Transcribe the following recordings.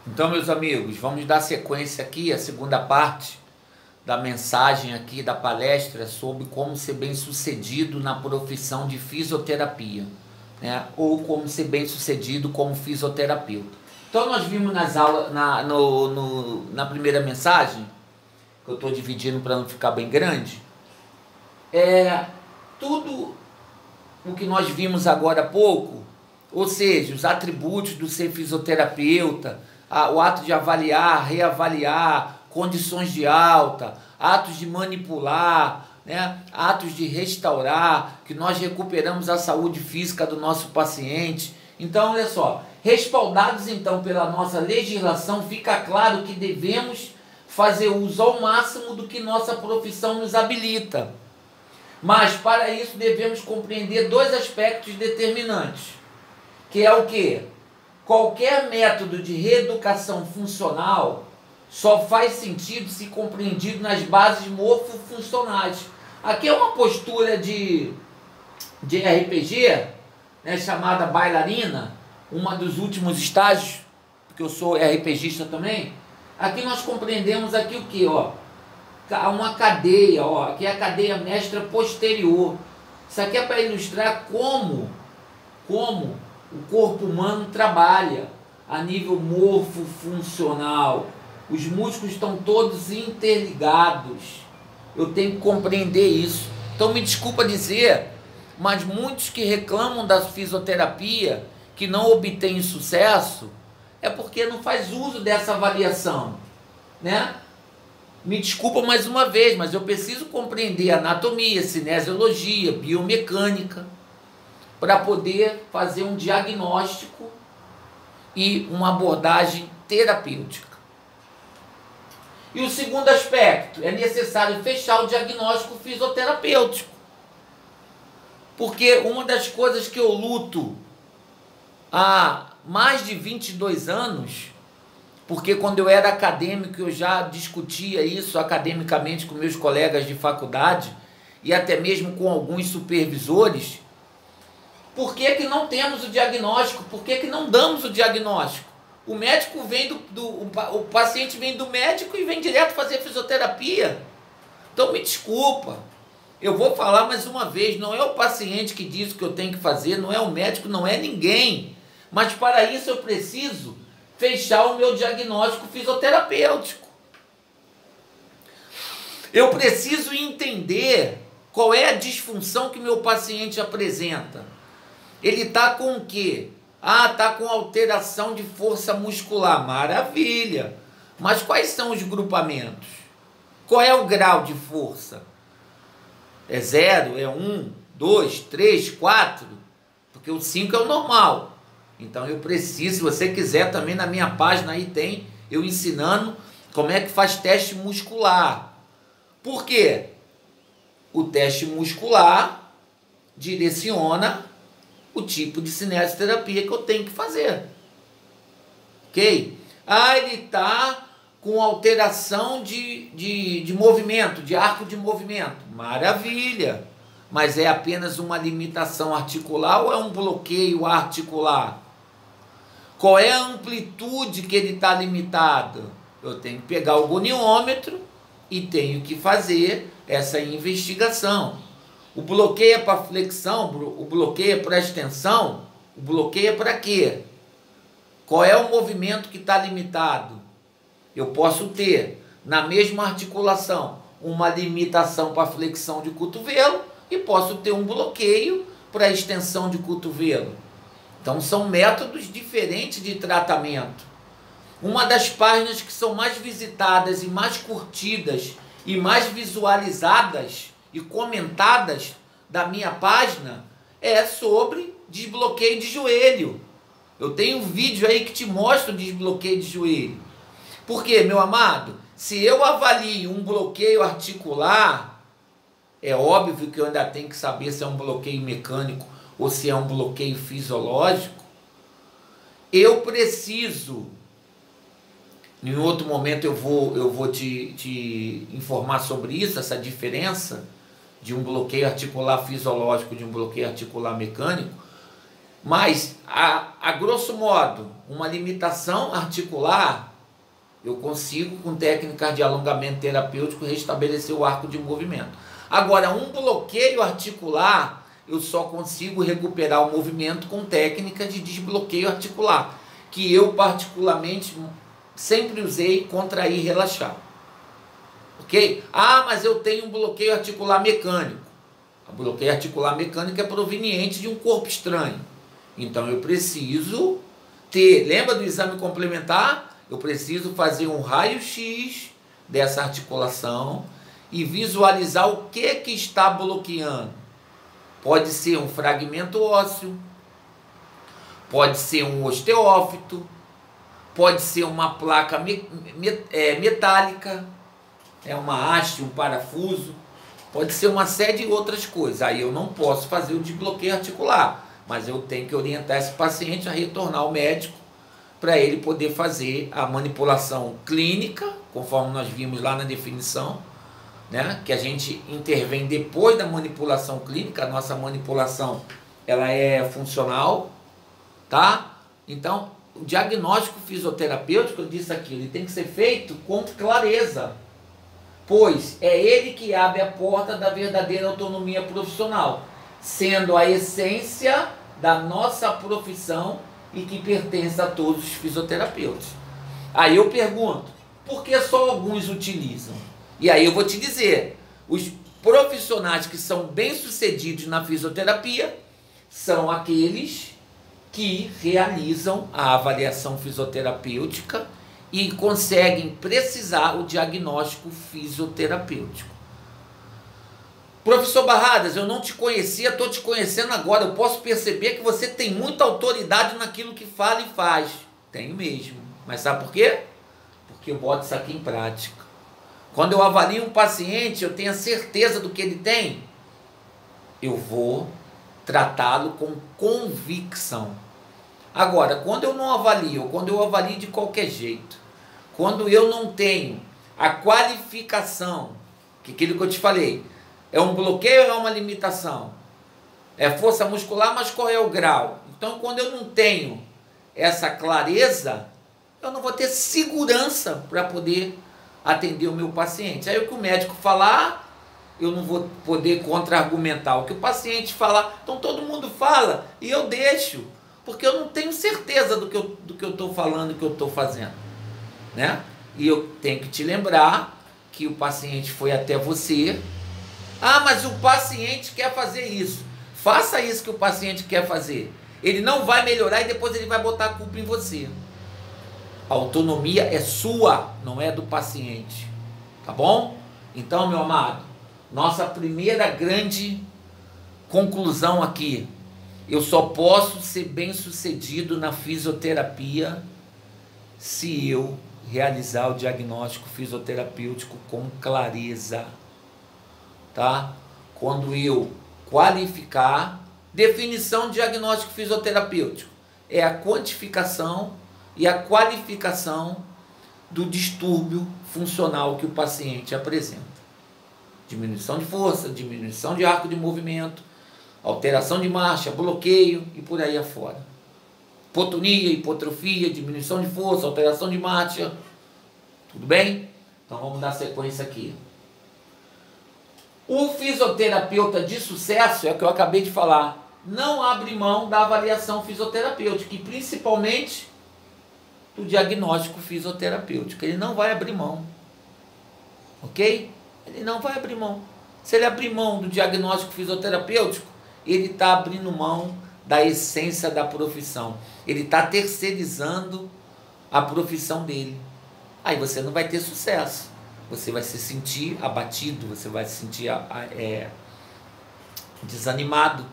Então, meus amigos, vamos dar sequência aqui, a segunda parte da mensagem aqui da palestra sobre como ser bem-sucedido na profissão de fisioterapia, né? Ou como ser bem-sucedido como fisioterapeuta. Então, nós vimos nas aulas, na primeira mensagem, que eu estou dividindo para não ficar bem grande, tudo o que nós vimos agora há pouco, ou seja, os atributos do ser fisioterapeuta, o ato de avaliar, reavaliar, condições de alta, atos de manipular, né? Atos de restaurar, que nós recuperamos a saúde física do nosso paciente. Então, olha só, respaldados então pela nossa legislação, fica claro que devemos fazer uso ao máximo do que nossa profissão nos habilita. Mas para isso devemos compreender dois aspectos determinantes, que é o quê? Qualquer método de reeducação funcional só faz sentido se compreendido nas bases morfofuncionais. Aqui é uma postura de RPG, né, chamada bailarina, uma dos últimos estágios, porque eu sou RPGista também. Aqui nós compreendemos aqui o que? Uma cadeia, aqui é a cadeia mestra posterior. Isso aqui é para ilustrar como o corpo humano trabalha a nível morfofuncional. Os músculos estão todos interligados. Eu tenho que compreender isso. Então me desculpa dizer, mas muitos que reclamam da fisioterapia, que não obtêm sucesso, é porque não faz uso dessa avaliação, né? Me desculpa mais uma vez, mas eu preciso compreender anatomia, cinesiologia, biomecânica, para poder fazer um diagnóstico e uma abordagem terapêutica. E o segundo aspecto, é necessário fechar o diagnóstico fisioterapêutico. Porque uma das coisas que eu luto há mais de 22 anos, porque quando eu era acadêmico eu já discutia isso academicamente com meus colegas de faculdade e até mesmo com alguns supervisores. Por que não temos o diagnóstico? Por que não damos o diagnóstico? O médico vem o paciente vem do médico e vem direto fazer fisioterapia. Então me desculpa, eu vou falar mais uma vez, não é o paciente que diz o que eu tenho que fazer, não é o médico, não é ninguém. Mas para isso eu preciso fechar o meu diagnóstico fisioterapêutico. Eu preciso entender qual é a disfunção que meu paciente apresenta. Ele está com o quê? Está com alteração de força muscular. Maravilha! Mas quais são os grupamentos? Qual é o grau de força? É 0? É 1? 2? 3? 4? Porque o 5 é o normal. Então eu preciso, se você quiser também na minha página aí tem eu ensinando como é que faz teste muscular. Por quê? O teste muscular direciona o tipo de cinesioterapia que eu tenho que fazer. Ok? Ele está com alteração de movimento, de arco de movimento. Maravilha! Mas é apenas uma limitação articular ou é um bloqueio articular? Qual é a amplitude que ele está limitado? Eu tenho que pegar o goniômetro e tenho que fazer essa investigação. O bloqueio é para flexão, o bloqueio é para extensão, o bloqueio é para quê? Qual é o movimento que está limitado? Eu posso ter, na mesma articulação, uma limitação para flexão de cotovelo e posso ter um bloqueio para extensão de cotovelo. Então são métodos diferentes de tratamento. Uma das páginas que são mais visitadas e mais curtidas e mais visualizadas e comentadas da minha página é sobre desbloqueio de joelho. Eu tenho um vídeo aí que te mostra o desbloqueio de joelho. Por quê, meu amado? Se eu avalio um bloqueio articular, é óbvio que eu ainda tenho que saber se é um bloqueio mecânico ou se é um bloqueio fisiológico. Eu preciso, em outro momento eu vou te informar sobre isso, essa diferença de um bloqueio articular fisiológico de um bloqueio articular mecânico. Mas, a grosso modo, uma limitação articular, eu consigo, com técnicas de alongamento terapêutico, restabelecer o arco de movimento. Agora, um bloqueio articular, eu só consigo recuperar o movimento com técnica de desbloqueio articular, que eu particularmente sempre usei contrair e relaxar. Ok? Ah, mas eu tenho um bloqueio articular mecânico. O bloqueio articular mecânico é proveniente de um corpo estranho. Então eu preciso ter, lembra do exame complementar? Eu preciso fazer um raio-x dessa articulação e visualizar o que está bloqueando. Pode ser um fragmento ósseo, pode ser um osteófito, pode ser uma placa metálica, uma haste, um parafuso, pode ser uma série de outras coisas. Aí eu não posso fazer o desbloqueio articular, mas eu tenho que orientar esse paciente a retornar ao médico para ele poder fazer a manipulação clínica, conforme nós vimos lá na definição, né? Que a gente intervém depois da manipulação clínica. A nossa manipulação ela é funcional, tá? Então, o diagnóstico fisioterapêutico, eu disse aqui, ele tem que ser feito com clareza, pois é ele que abre a porta da verdadeira autonomia profissional, sendo a essência da nossa profissão e que pertence a todos os fisioterapeutas. Aí eu pergunto, por que só alguns utilizam? E aí eu vou te dizer, os profissionais que são bem-sucedidos na fisioterapia são aqueles que realizam a avaliação fisioterapêutica e conseguem precisar o diagnóstico fisioterapêutico. Professor Barradas, eu não te conhecia, estou te conhecendo agora. Eu posso perceber que você tem muita autoridade naquilo que fala e faz. Tenho mesmo. Mas sabe por quê? Porque eu boto isso aqui em prática. Quando eu avalio um paciente, eu tenho a certeza do que ele tem, eu vou tratá-lo com convicção. Agora, quando eu não avalio, ou quando eu avalio de qualquer jeito, quando eu não tenho a qualificação, que aquilo que eu te falei, é um bloqueio ou é uma limitação? É força muscular, mas qual é o grau? Então, quando eu não tenho essa clareza, eu não vou ter segurança para poder atender o meu paciente. Aí o que o médico falar, eu não vou poder contra-argumentar. O que o paciente falar, então todo mundo fala e eu deixo, porque eu não tenho certeza do que eu estou falando, do que eu estou fazendo, né? E eu tenho que te lembrar que o paciente foi até você. Ah, mas o paciente quer fazer isso. Faça isso que o paciente quer fazer. Ele não vai melhorar e depois ele vai botar a culpa em você. A autonomia é sua, não é do paciente. Tá bom? Então, meu amado, nossa primeira grande conclusão aqui. Eu só posso ser bem-sucedido na fisioterapia se eu realizar o diagnóstico fisioterapêutico com clareza. Tá? Quando eu qualificar, definição de diagnóstico fisioterapêutico é a quantificação e a qualificação do distúrbio funcional que o paciente apresenta. Diminuição de força, diminuição de arco de movimento, alteração de marcha, bloqueio e por aí afora. Hipotonia, hipotrofia, diminuição de força, alteração de marcha. Tudo bem? Então vamos dar sequência aqui. O fisioterapeuta de sucesso, é o que eu acabei de falar, não abre mão da avaliação fisioterapêutica e principalmente do diagnóstico fisioterapêutico. Ele não vai abrir mão. Ok? Ele não vai abrir mão. Se ele abrir mão do diagnóstico fisioterapêutico, ele está abrindo mão da essência da profissão. Ele está terceirizando a profissão dele. Aí você não vai ter sucesso. Você vai se sentir abatido, você vai se sentir desanimado,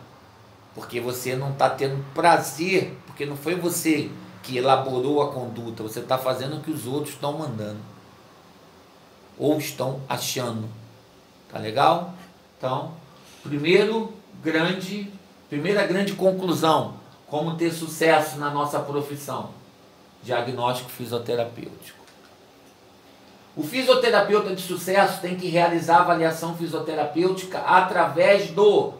porque você não está tendo prazer, porque não foi você que elaborou a conduta, você está fazendo o que os outros estão mandando, ou estão achando. Tá legal? Então, primeira grande conclusão, como ter sucesso na nossa profissão, diagnóstico fisioterapêutico. O fisioterapeuta de sucesso tem que realizar a avaliação fisioterapêutica através do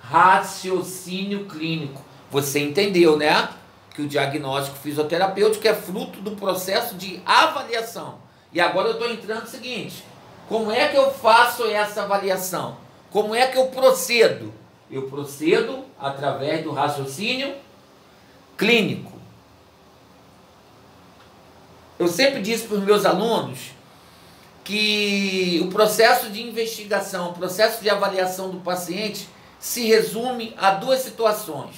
raciocínio clínico. Você entendeu, né? Que o diagnóstico fisioterapêutico é fruto do processo de avaliação. E agora eu estou entrando no seguinte: como é que eu faço essa avaliação? Como é que eu procedo? Eu procedo através do raciocínio clínico. Eu sempre disse para os meus alunos que o processo de investigação, o processo de avaliação do paciente se resume a duas situações: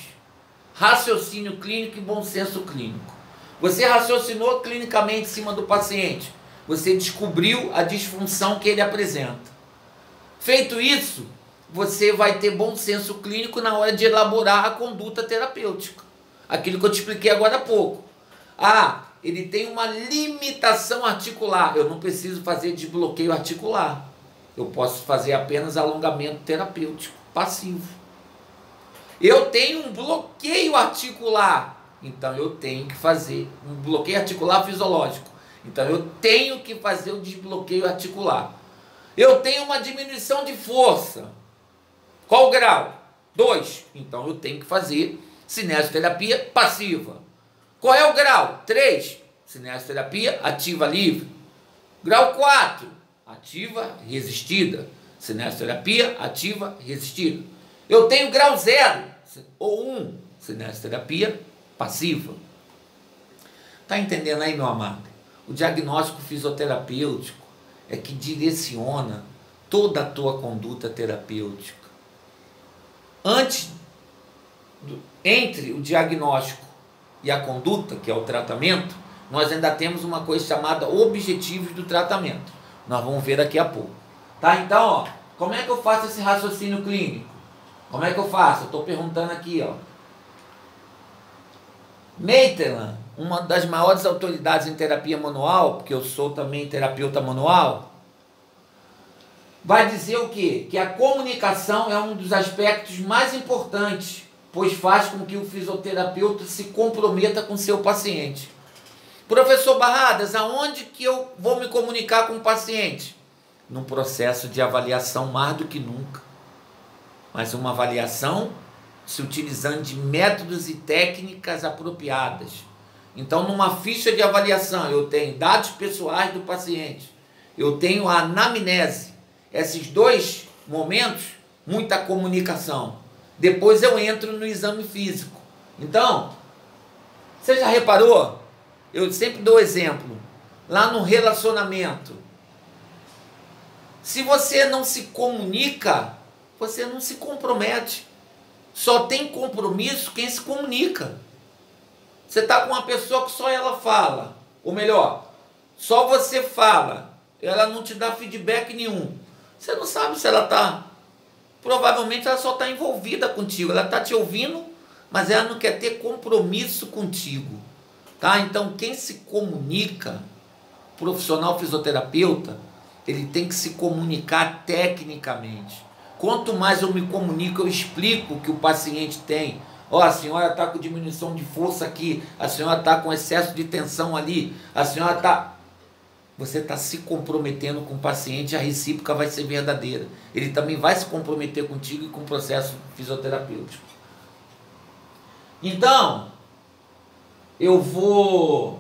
raciocínio clínico e bom senso clínico. Você raciocinou clinicamente em cima do paciente, você descobriu a disfunção que ele apresenta. Feito isso, você vai ter bom senso clínico na hora de elaborar a conduta terapêutica. Aquilo que eu te expliquei agora há pouco. Ah, ele tem uma limitação articular. Eu não preciso fazer desbloqueio articular. Eu posso fazer apenas alongamento terapêutico passivo. Eu tenho um bloqueio articular. Então eu tenho que fazer um bloqueio articular fisiológico. Então eu tenho que fazer o desbloqueio articular. Eu tenho uma diminuição de força. Qual o grau? 2. Então eu tenho que fazer cinesioterapia passiva. Qual é o grau? 3. Cinesioterapia ativa livre. Grau 4. Ativa resistida. Cinesioterapia ativa resistida. Eu tenho grau 0 ou 1. Cinesioterapia passiva. Tá entendendo aí, meu amado? O diagnóstico fisioterapêutico é que direciona toda a tua conduta terapêutica. Entre o diagnóstico e a conduta, que é o tratamento, nós ainda temos uma coisa chamada objetivos do tratamento. Nós vamos ver daqui a pouco. Tá? Então, ó, como é que eu faço esse raciocínio clínico? Como é que eu faço? Eu estou perguntando aqui, ó. Maitland, uma das maiores autoridades em terapia manual, porque eu sou também terapeuta manual, vai dizer o quê? Que a comunicação é um dos aspectos mais importantes, pois faz com que o fisioterapeuta se comprometa com seu paciente. Professor Barradas, aonde que eu vou me comunicar com o paciente? Num processo de avaliação mais do que nunca. Mas uma avaliação se utilizando de métodos e técnicas apropriadas. Então, numa ficha de avaliação, eu tenho dados pessoais do paciente, eu tenho a anamnese. Esses dois momentos, muita comunicação. Depois eu entro no exame físico. Então, você já reparou? Eu sempre dou exemplo. Lá no relacionamento, se você não se comunica, você não se compromete. Só tem compromisso quem se comunica. Você está com uma pessoa que só ela fala, ou melhor, só você fala, ela não te dá feedback nenhum. Você não sabe se ela está... Provavelmente ela só está envolvida contigo, ela está te ouvindo, mas ela não quer ter compromisso contigo. Tá? Então, quem se comunica, profissional fisioterapeuta, ele tem que se comunicar tecnicamente. Quanto mais eu me comunico, eu explico o que o paciente tem. Ó, a senhora está com diminuição de força aqui, a senhora está com excesso de tensão ali, a senhora está... Você está se comprometendo com o paciente, a recíproca vai ser verdadeira. Ele também vai se comprometer contigo e com o processo fisioterapêutico. Então, eu vou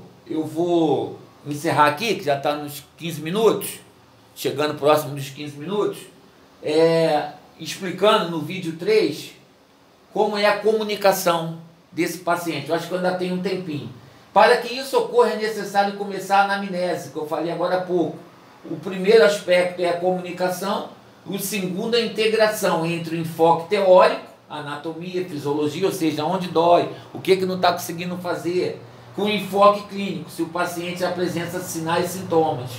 encerrar aqui, que já está nos 15 minutos, chegando próximo dos 15 minutos, explicando no vídeo 3 como é a comunicação desse paciente. Eu acho que eu ainda tenho um tempinho. Para que isso ocorra é necessário começar a anamnese, que eu falei agora há pouco. O primeiro aspecto é a comunicação, o segundo é a integração entre o enfoque teórico, anatomia, fisiologia, ou seja, onde dói, o que não está conseguindo fazer, com o enfoque clínico, se o paciente apresenta sinais e sintomas.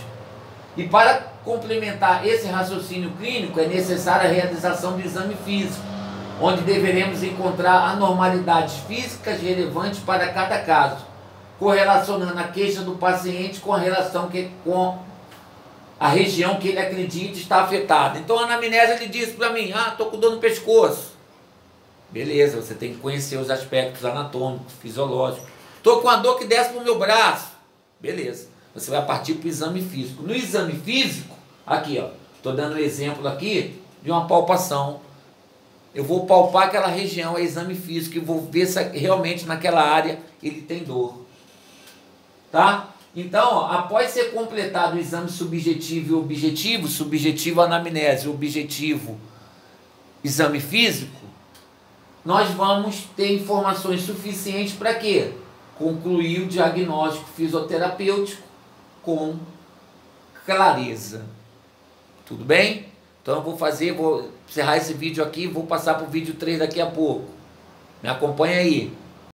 E para complementar esse raciocínio clínico, é necessária a realização do exame físico, onde deveremos encontrar anormalidades físicas relevantes para cada caso, correlacionando a queixa do paciente com a relação com a região que ele acredita está afetada. Então a anamnese ele disse para mim, estou com dor no pescoço. Beleza, você tem que conhecer os aspectos anatômicos, fisiológicos. Estou com a dor que desce para o meu braço. Beleza, você vai partir para o exame físico. No exame físico, aqui ó, estou dando um exemplo aqui de uma palpação Eu vou palpar aquela região, é exame físico, e vou ver se realmente naquela área ele tem dor. Tá? Então, ó, após ser completado o exame subjetivo e objetivo, subjetivo anamnese, objetivo exame físico, nós vamos ter informações suficientes para quê? Concluir o diagnóstico fisioterapêutico com clareza. Tudo bem? Então eu vou encerrar esse vídeo aqui, vou passar para o vídeo 3 daqui a pouco. Me acompanha aí.